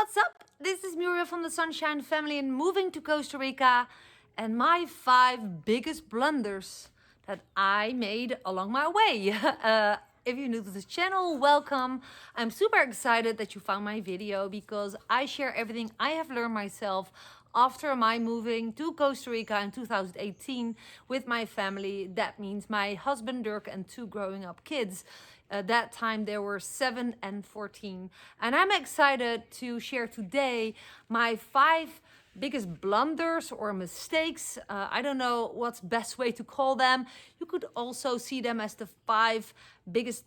what's up? This is Muriel from the Sunshine Family and moving to Costa Rica, and my 5 biggest blunders that I made along my way. If you're new to this channel, welcome. I'm super excited that you found my video because I share everything I have learned myself after my moving to Costa Rica in 2018 with my family. That means my husband Dirk and 2 growing up kids. At that time they were 7 and 14. And I'm excited to share today my 5 biggest blunders or mistakes. I don't know what's best way to call them. You could also see them as the 5 biggest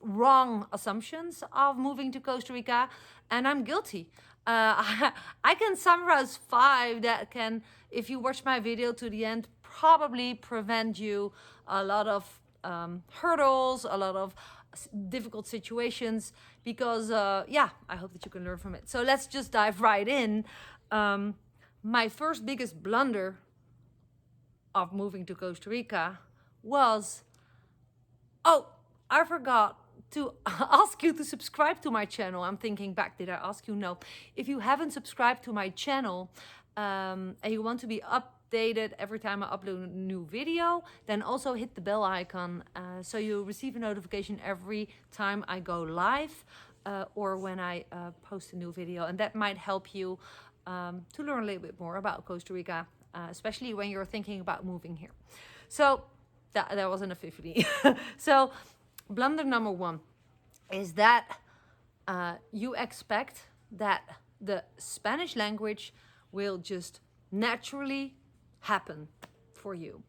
wrong assumptions of moving to Costa Rica, and I'm guilty. I can summarize 5 that can, if you watch my video to the end, probably prevent you a lot of hurdles, a lot of difficult situations, because yeah, I hope that you can learn from it. So let's just dive right in. My first biggest blunder of moving to Costa Rica was, oh, I forgot to ask you to subscribe to my channel. I'm thinking back, did I ask you? No. If you haven't subscribed to my channel and you want to be updated every time I upload a new video, then also hit the bell icon so you receive a notification every time I go live or when I post a new video. And that might help you to learn a little bit more about Costa Rica, especially when you're thinking about moving here. So that wasn't a 50. So blunder number 1 is that you expect that the Spanish language will just naturally happen for you.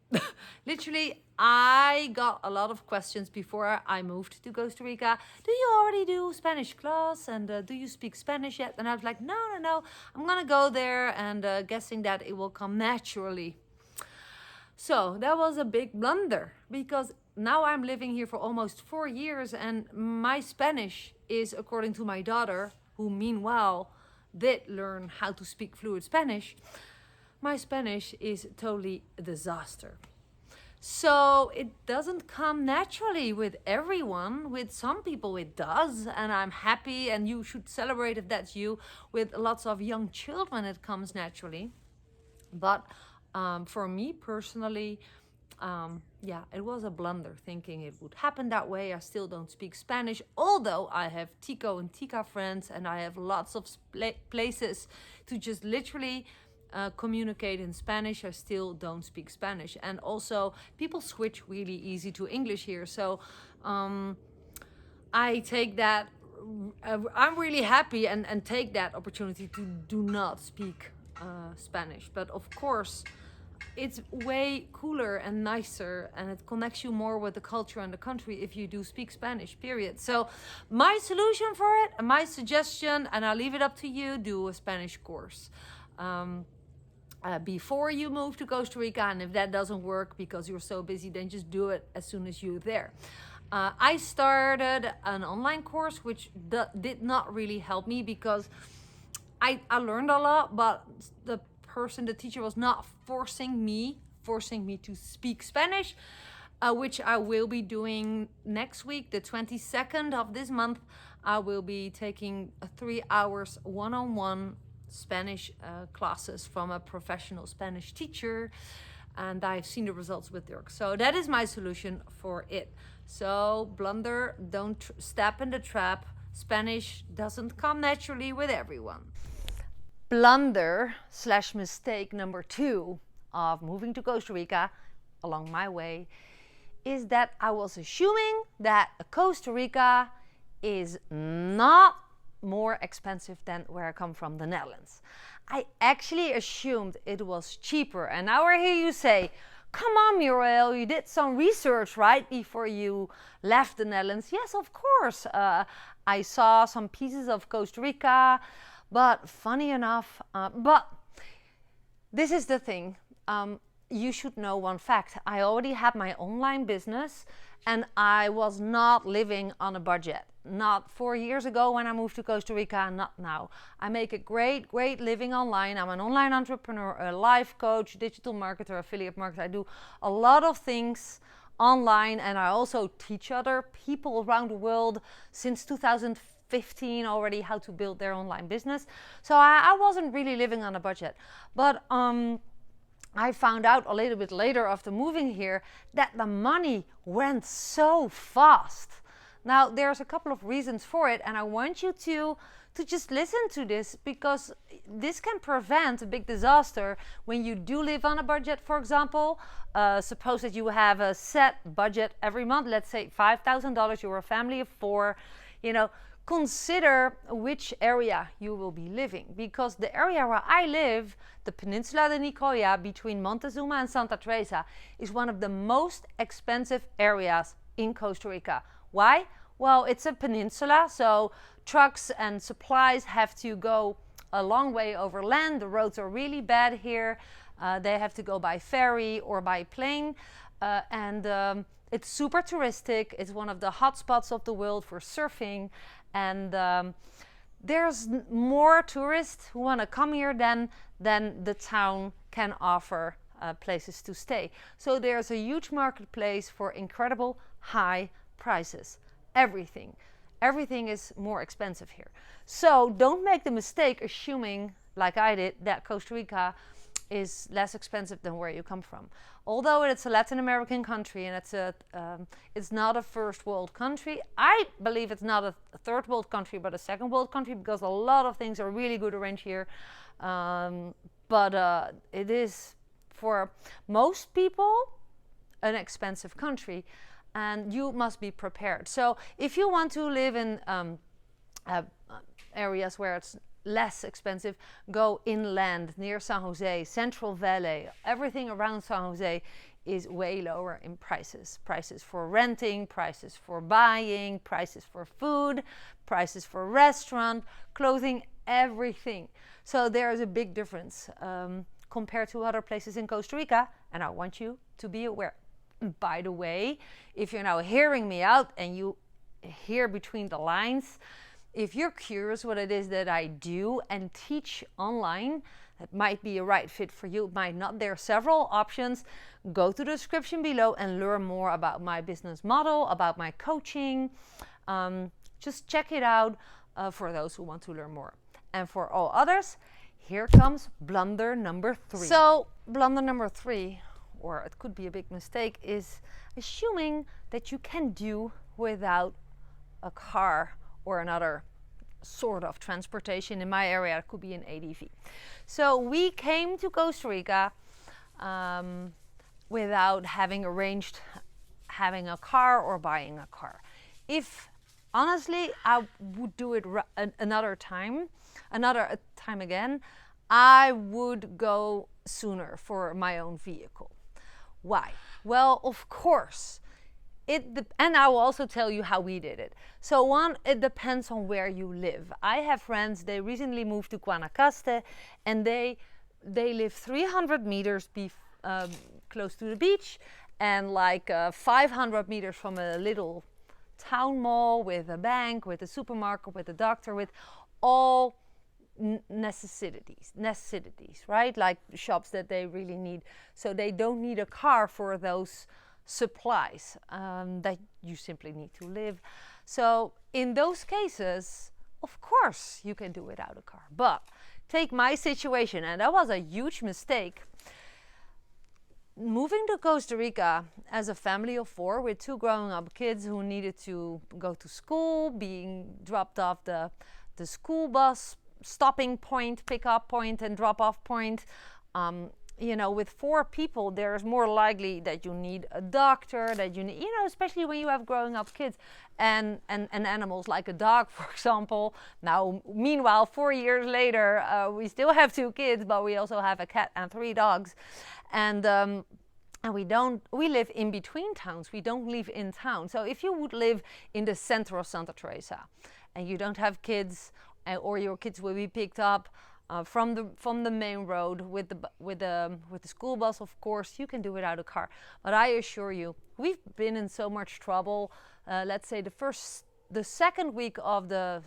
Literally, I got a lot of questions before I moved to Costa Rica. Do you already do Spanish class? And do you speak Spanish yet? And I was like, no. I'm gonna go there and guessing that it will come naturally. So that was a big blunder, because now I'm living here for almost 4 years and my Spanish is, according to my daughter, who meanwhile did learn how to speak fluent Spanish, my Spanish is totally a disaster. So it doesn't come naturally with everyone. With some people it does, and I'm happy, and you should celebrate if that's you. With lots of young children it comes naturally. But for me personally, yeah, it was a blunder thinking it would happen that way. I still don't speak Spanish, although I have Tico and Tika friends and I have lots of places to just literally communicate in Spanish. I still don't speak Spanish. And also people switch really easy to English here. So I take that, I'm really happy and take that opportunity to do not speak Spanish. But of course, it's way cooler and nicer, and it connects you more with the culture and the country if you do speak Spanish, period. So my solution for it, my suggestion, and I'll leave it up to you, do a Spanish course before you move to Costa Rica. And if that doesn't work because you're so busy, then just do it as soon as you're there. I started an online course which did not really help me, because I learned a lot, but the teacher was not forcing me to speak Spanish, which I will be doing next week, the 22nd of this month. I will be taking 3 hours one-on-one Spanish classes from a professional Spanish teacher, and I've seen the results with Dirk. So that is my solution for it. So blunder, don't step in the trap. Spanish doesn't come naturally with everyone. Blunder / mistake number 2 of moving to Costa Rica along my way is that I was assuming that Costa Rica is not more expensive than where I come from, the Netherlands. I actually assumed it was cheaper, and now I hear you say, come on Muriel, you did some research right before you left the Netherlands. Yes, of course. I saw some pieces of Costa Rica. But funny enough, but this is the thing, you should know one fact. I already had my online business and I was not living on a budget. Not 4 years ago when I moved to Costa Rica, not now. I make a great living online. I'm an online entrepreneur, a life coach, digital marketer, affiliate marketer. I do a lot of things online, and I also teach other people around the world since 2015. 15 already how to build their online business. So I wasn't really living on a budget. But I found out a little bit later after moving here that the money went so fast. Now, there's a couple of reasons for it, and I want you to just listen to this, because this can prevent a big disaster when you do live on a budget. For example, suppose that you have a set budget every month, let's say $5,000, you're a family of 4, consider which area you will be living, because the area where I live, the Peninsula de Nicoya between Montezuma and Santa Teresa, is one of the most expensive areas in Costa Rica. Why? Well, it's a peninsula, so trucks and supplies have to go a long way over land. The roads are really bad here. They have to go by ferry or by plane, and it's super touristic. It's one of the hot spots of the world for surfing, and there's more tourists who want to come here than the town can offer places to stay. So there's a huge marketplace for incredible high prices. Everything is more expensive here. So don't make the mistake assuming, like I did, that Costa Rica is less expensive than where you come from. Although it's a Latin American country and it's not a first world country, I believe it's not a third world country but a second world country, because a lot of things are really good arranged here. But it is, for most people, an expensive country, and you must be prepared. So if you want to live in areas where it's less expensive, go inland near San Jose, Central Valley. Everything around San Jose is way lower in prices. Prices for renting, prices for buying, prices for food, prices for restaurant, clothing, everything. So there is a big difference compared to other places in Costa Rica, and I want you to be aware. By the way, if you're now hearing me out and you hear between the lines, if you're curious what it is that I do and teach online, that might be a right fit for you, it might not. There are several options. Go to the description below and learn more about my business model, about my coaching. Just check it out for those who want to learn more. And for all others, here comes blunder number 3. So blunder number 3, or it could be a big mistake, is assuming that you can do without a car or another sort of transportation. In my area, it could be an ADV. So we came to Costa Rica without having arranged having a car or buying a car. If honestly I would do it another time again, I would go sooner for my own vehicle. Why? Well, of course, and I will also tell you how we did it. So one, it depends on where you live. I have friends, they recently moved to Guanacaste, and they live 300 meters close to the beach, and like 500 meters from a little town mall with a bank, with a supermarket, with a doctor, with all necessities, right? Like shops that they really need. So they don't need a car for those supplies that you simply need to live. So in those cases, of course, you can do without a car. But take my situation, and that was a huge mistake. Moving to Costa Rica as a family of 4 with 2 growing up kids who needed to go to school, being dropped off the school bus stopping point, pick-up point, and drop-off point. With 4 people, there's more likely that you need a doctor, that you need, especially when you have growing up kids and animals like a dog, for example. Now, meanwhile, 4 years later, we still have 2 kids, but we also have a cat and 3 dogs. And we live in between towns. We don't live in town. So if you would live in the center of Santa Teresa and you don't have kids, or your kids will be picked up from the main road with the school bus, of course, you can do without a car. But I assure you, we've been in so much trouble. Let's say the second week of the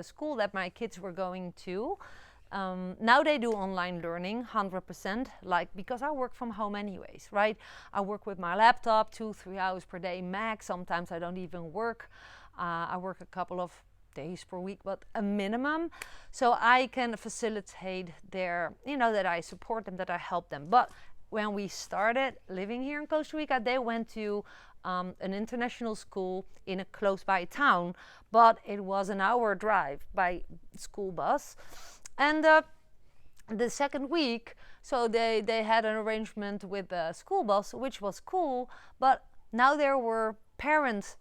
school that my kids were going to. Now they do online learning 100%, because I work from home anyways, right? I work with my laptop 2-3 hours per day max. Sometimes I don't even work. I work a couple of days per week, but a minimum, so I can facilitate their, that I support them, that I help them. But when we started living here in Costa Rica, they went to an international school in a close by town, but it was an hour drive by school bus. And the second week, so they had an arrangement with the school bus, which was cool, but now there were parent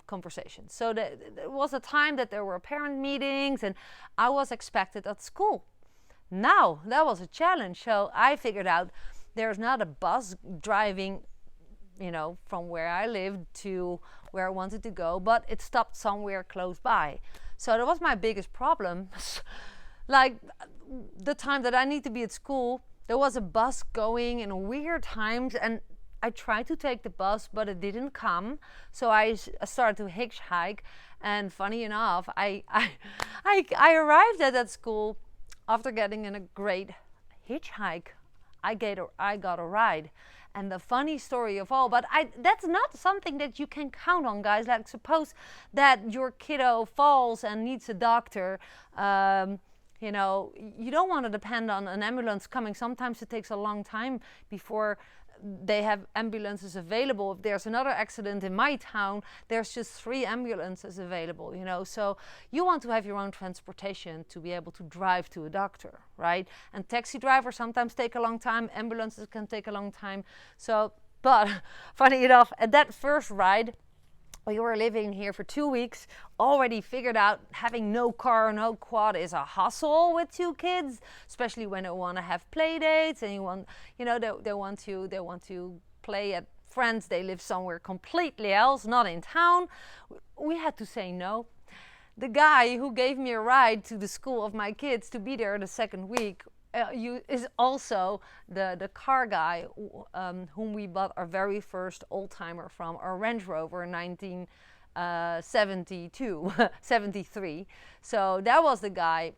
conversations. So there was a time that there were parent meetings, and I was expected at school. Now, that was a challenge. So I figured out there's not a bus driving, from where I lived to where I wanted to go, but it stopped somewhere close by. So that was my biggest problem. Like the time that I need to be at school, there was a bus going in weird times, and I tried to take the bus, but it didn't come. So I started to hitchhike. And funny enough, I arrived at that school after getting in a great hitchhike. I got a ride. And the funny story of all, but that's not something that you can count on, guys. Like, suppose that your kiddo falls and needs a doctor. You don't want to depend on an ambulance coming. Sometimes it takes a long time before they have ambulances available. If there's another accident in my town, there's just 3 ambulances available, So you want to have your own transportation to be able to drive to a doctor, right? And taxi drivers sometimes take a long time. Ambulances can take a long time. So, but funny enough, at that first ride, we were living here for 2 weeks, already figured out having no car, no quad is a hustle with 2 kids, especially when they want to have play dates and they want to play at friends. They live somewhere completely else, not in town. We had to say no. The guy who gave me a ride to the school of my kids to be there the second week is also the car guy whom we bought our very first old-timer from, our Range Rover 1972, 73. So that was the guy.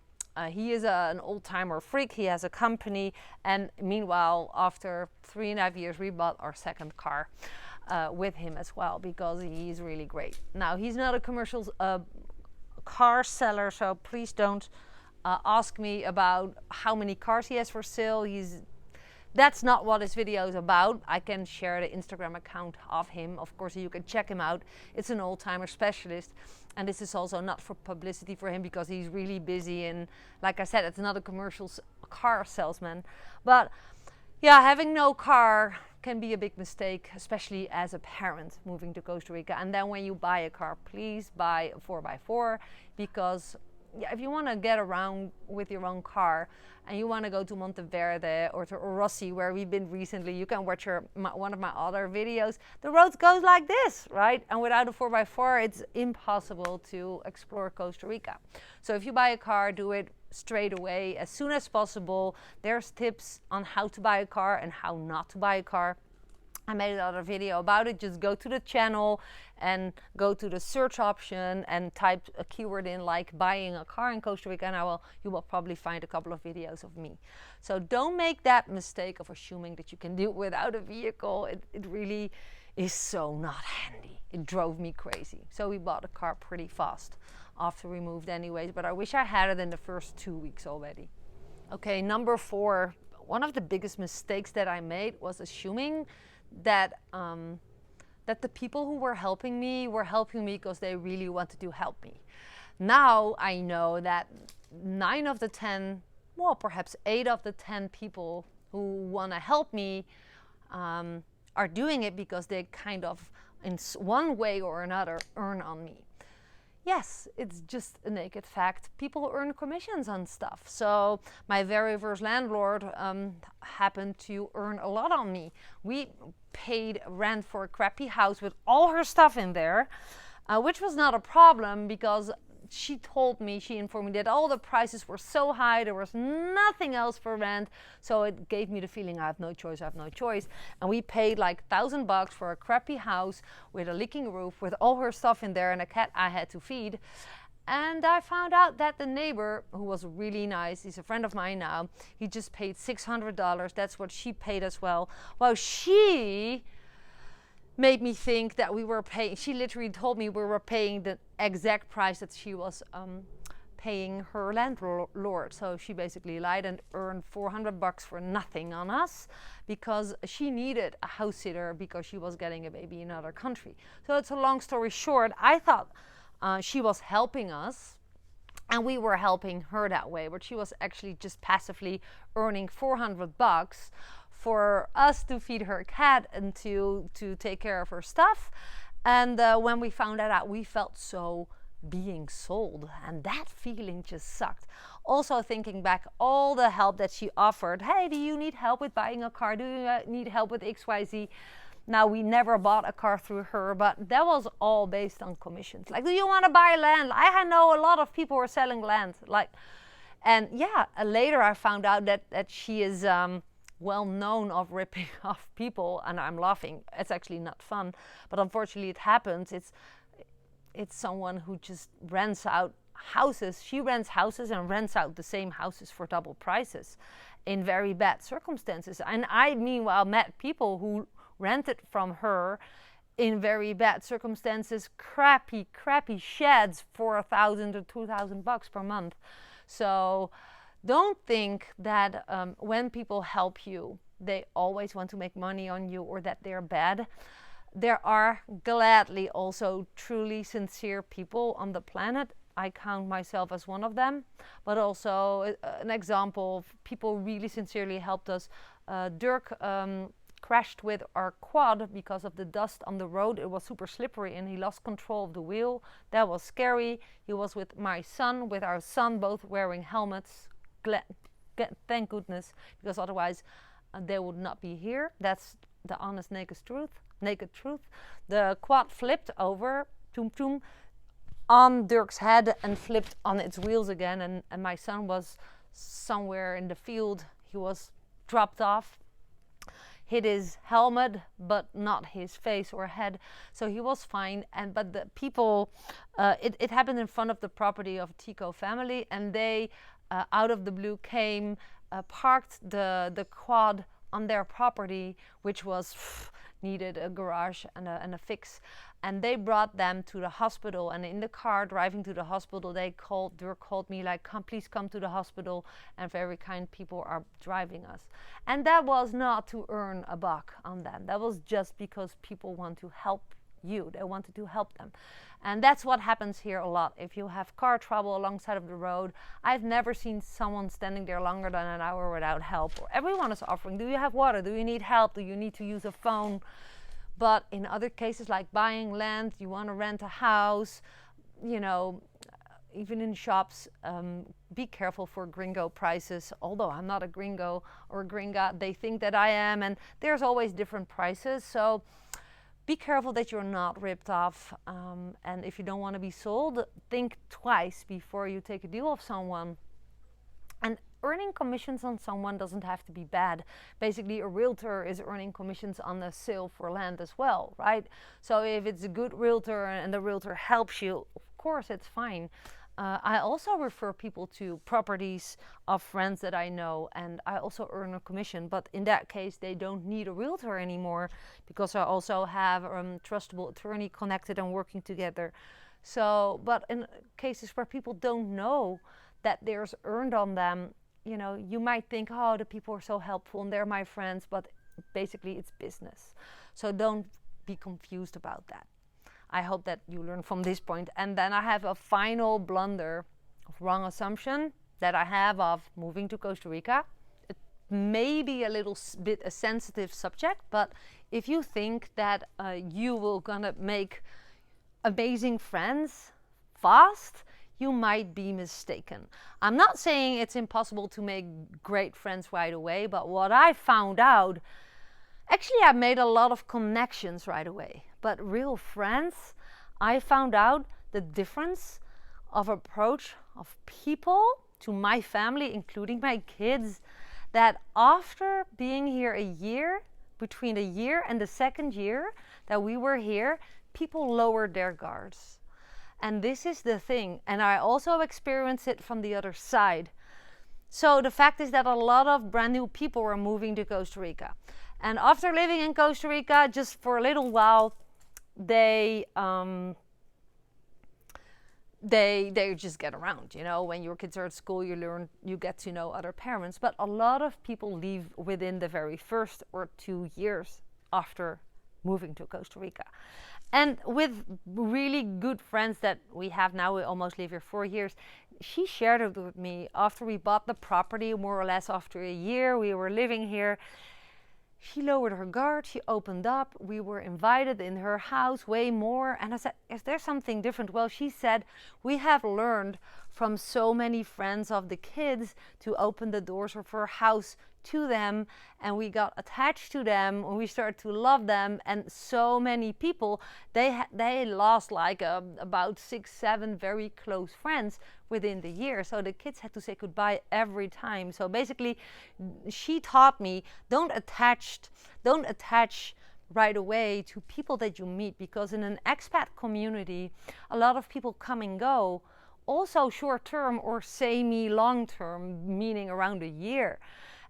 He is an old-timer freak. He has a company. And meanwhile, after 3.5 years, we bought our second car with him as well, because he's really great. Now, he's not a commercial car seller, so please don't ask me about how many cars he has for sale. That's not what his video is about. I can share the Instagram account of him. Of course, you can check him out. It's an old-timer specialist. And this is also not for publicity for him, because he's really busy. And like I said, it's not a commercial car salesman. But yeah, having no car can be a big mistake, especially as a parent moving to Costa Rica. And then when you buy a car, please buy a 4x4, because if you want to get around with your own car and you want to go to Monteverde or to Rossi, where we've been recently, you can watch one of my other videos. The road goes like this, right? And without a 4x4, it's impossible to explore Costa Rica. So if you buy a car, do it straight away, as soon as possible. There's tips on how to buy a car and how not to buy a car. I made another video about it. Just go to the channel and go to the search option and type a keyword in like buying a car in Costa Rica, and you will probably find a couple of videos of me. So don't make that mistake of assuming that you can do it without a vehicle. It really is so not handy. It drove me crazy. So we bought a car pretty fast after we moved anyways, but I wish I had it in the first 2 weeks already. Okay, number 4. One of the biggest mistakes that I made was assuming that the people who were helping me because they really wanted to help me. Now I know that 9 of the 10, well, perhaps 8 of the 10 people who want to help me are doing it because they kind of, in one way or another, earn on me. Yes, it's just a naked fact. People earn commissions on stuff. So my very first landlord happened to earn a lot on me. We paid rent for a crappy house with all her stuff in there, which was not a problem, because she informed me that all the prices were so high, there was nothing else for rent. So it gave me the feeling I have no choice. And we paid like $1,000 for a crappy house with a leaking roof, with all her stuff in there, and a cat I had to feed. And I found out that the neighbor, who was really nice, he's a friend of mine now, he just paid $600. That's what she paid as well. Well, she made me think that we were paying, she literally told me we were paying the exact price that she was paying her landlord. So she basically lied and earned $400 for nothing on us because she needed a house sitter because she was getting a baby in another country. So it's a long story short. I thought she was helping us and we were helping her that way, but she was actually just passively earning $400 for us to feed her cat and to take care of her stuff. And when we found that out, we felt so being sold, and that feeling just sucked. Also thinking back, all the help that she offered, hey, do you need help with buying a car? Do you need help with XYZ? Now, we never bought a car through her, but that was all based on commissions. Like, do you want to buy land? I know a lot of people were selling land. And yeah, later I found out that she is well known of ripping off people, and I'm laughing. It's actually not fun, but unfortunately it happens. It's someone who just rents out houses. She rents houses and rents out the same houses for double prices in very bad circumstances. And I meanwhile met people who rented from her in very bad circumstances, crappy sheds for $1,000 to $2,000 per month. So don't think that when people help you, they always want to make money on you or that they're bad. There are gladly also truly sincere people on the planet. I count myself as one of them, but also an example of people really sincerely helped us. Dirk crashed with our quad because of the dust on the road. It was super slippery and he lost control of the wheel. That was scary. He was with my son, with our son, both wearing helmets. Thank goodness, because otherwise they would not be here. That's the honest naked truth. The quad flipped over on Dirk's head and flipped on its wheels again, and my son was somewhere in the field. He was dropped off, hit his helmet but not his face or head, so he was fine. But the people, it happened in front of the property of Tico family, and they out of the blue came, parked the quad on their property, which was needed a garage and a fix, and they brought them to the hospital. And in the car driving to the hospital, Dirk called me like, please come to the hospital, and very kind people are driving us. And that was not to earn a buck on them. That was just because people want to help you. They wanted to help them. And that's what happens here a lot. If you have car trouble alongside of the road, I've never seen someone standing there longer than an hour without help. Everyone is offering, do you have water? Do you need help? Do you need to use a phone? But in other cases, like buying land, you want to rent a house, even in shops, be careful for gringo prices. Although I'm not a gringo or a gringa, they think that I am, and there's always different prices. So be careful that you're not ripped off, and if you don't want to be sold, think twice before you take a deal with someone. And earning commissions on someone doesn't have to be bad. Basically, a realtor is earning commissions on the sale for land as well, right? So if it's a good realtor and the realtor helps you, of course it's fine. I also refer people to properties of friends that I know, and I also earn a commission. But in that case, they don't need a realtor anymore because I also have a trustable attorney connected and working together. So, but in cases where people don't know that there's earned on them, you might think, oh, the people are so helpful and they're my friends, but basically it's business. So don't be confused about that. I hope that you learn from this point. And then I have a final blunder of wrong assumption that I have of moving to Costa Rica. It may be a little bit a sensitive subject, but if you think that you will gonna make amazing friends fast, you might be mistaken. I'm not saying it's impossible to make great friends right away, but what I found out, actually I made a lot of connections right away. But real friends, I found out the difference of approach of people to my family, including my kids, that after being here a year, between a year and the second year that we were here, people lowered their guards. And this is the thing, and I also experienced it from the other side. So the fact is that a lot of brand new people were moving to Costa Rica. And after living in Costa Rica, just for a little while, they just get around. You know, when your kids are at school, you get to know other parents. But a lot of people leave within the very first or 2 years after moving to Costa Rica. And with really good friends that we have now, we almost live here 4 years, she shared it with me after we bought the property, more or less after a year we were living here. She lowered her guard, she opened up, we were invited in her house way more. And I said, is there something different? Well, she said, we have learned from so many friends of the kids to open the doors of her house to them, and we got attached to them, and we started to love them. And so many people, they lost like about 6-7 very close friends within the year. So the kids had to say goodbye every time. So basically, she taught me, don't attach right away to people that you meet, because in an expat community, a lot of people come and go, also short term or semi-long term, meaning around a year.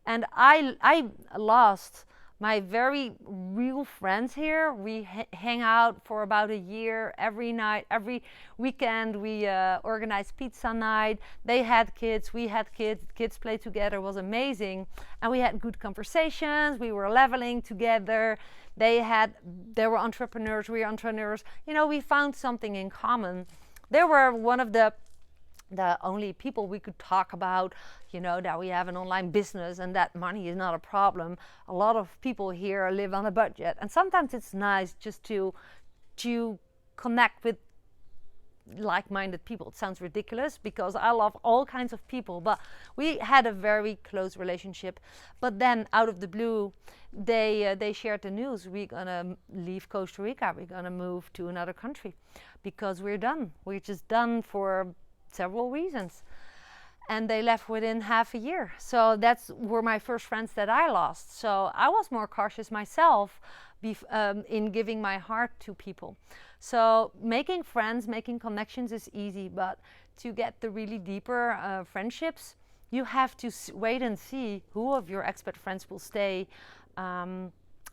And I lost my very real friends here. We hang out for about a year, every night, every weekend. We organized pizza night. They had kids, we had kids. Kids played together, it was amazing. And we had good conversations. We were leveling together. They were entrepreneurs, we were entrepreneurs. You know, we found something in common. They were one of the only people we could talk about, you know, that we have an online business and that money is not a problem. A lot of people here live on a budget, and sometimes it's nice just to connect with like-minded people. It sounds ridiculous because I love all kinds of people, but we had a very close relationship. But then out of the blue, they shared the news, we're gonna leave Costa Rica, we're gonna move to another country because we're done. We're just done for several reasons. And they left within half a year. So were my first friends that I lost. So I was more cautious myself in giving my heart to people. So making friends, making connections is easy, but to get the really deeper friendships, you have to wait and see who of your expat friends will stay.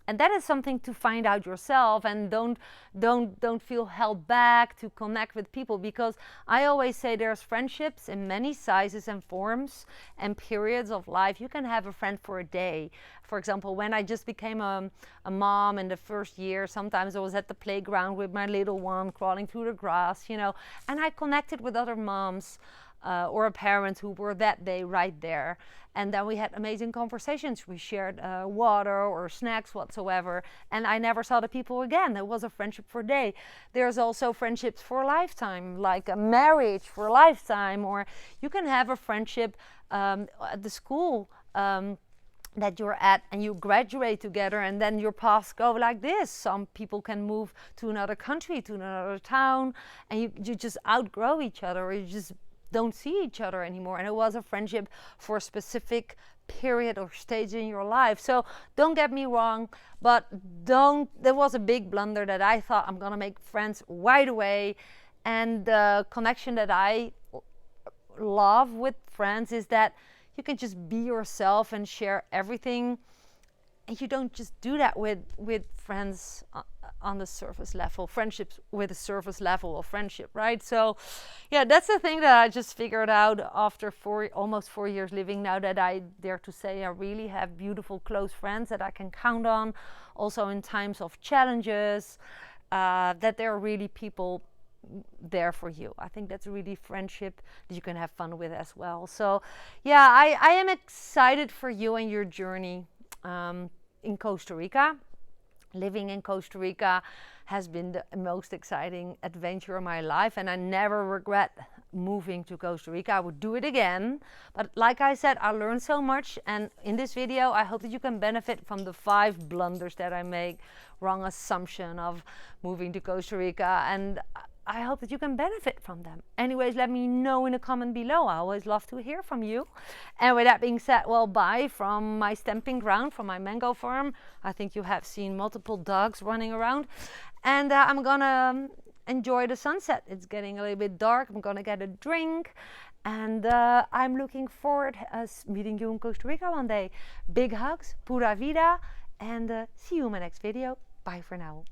And that is something to find out yourself, and don't feel held back to connect with people, because I always say there's friendships in many sizes and forms and periods of life. You can have a friend for a day. For example, when I just became a mom in the first year, sometimes I was at the playground with my little one crawling through the grass, you know, and I connected with other moms or parents who were that day right there. And then we had amazing conversations. We shared water or snacks whatsoever. And I never saw the people again. It was a friendship for a day. There's also friendships for a lifetime, like a marriage for a lifetime. Or you can have a friendship at the school that you're at, and you graduate together, and then your paths go like this. Some people can move to another country, to another town, and you just outgrow each other, or you just don't see each other anymore. And it was a friendship for a specific period or stage in your life. So don't get me wrong, but there was a big blunder that I thought I'm gonna make friends right away. And the connection that I love with friends is that you can just be yourself and share everything. And you don't just do that with friends on the surface level, friendships with a surface level of friendship, right? So yeah, that's the thing that I just figured out after almost 4 years living now, that I dare to say I really have beautiful, close friends that I can count on, also in times of challenges, that there are really people there for you. I think that's really friendship that you can have fun with as well. So yeah, I am excited for you and your journey in Costa Rica. Living in Costa Rica has been the most exciting adventure of my life, and I never regret moving to Costa Rica. I would do it again. But like I said, I learned so much, and in this video I hope that you can benefit from the 5 blunders that I make, wrong assumption of moving to Costa Rica, and I hope that you can benefit from them. Anyways, let me know in a comment below. I always love to hear from you. And with that being said, well, bye from my stamping ground, from my mango farm. I think you have seen multiple dogs running around. And I'm gonna enjoy the sunset. It's getting a little bit dark. I'm gonna get a drink. And I'm looking forward to meeting you in Costa Rica one day. Big hugs, pura vida. And see you in my next video. Bye for now.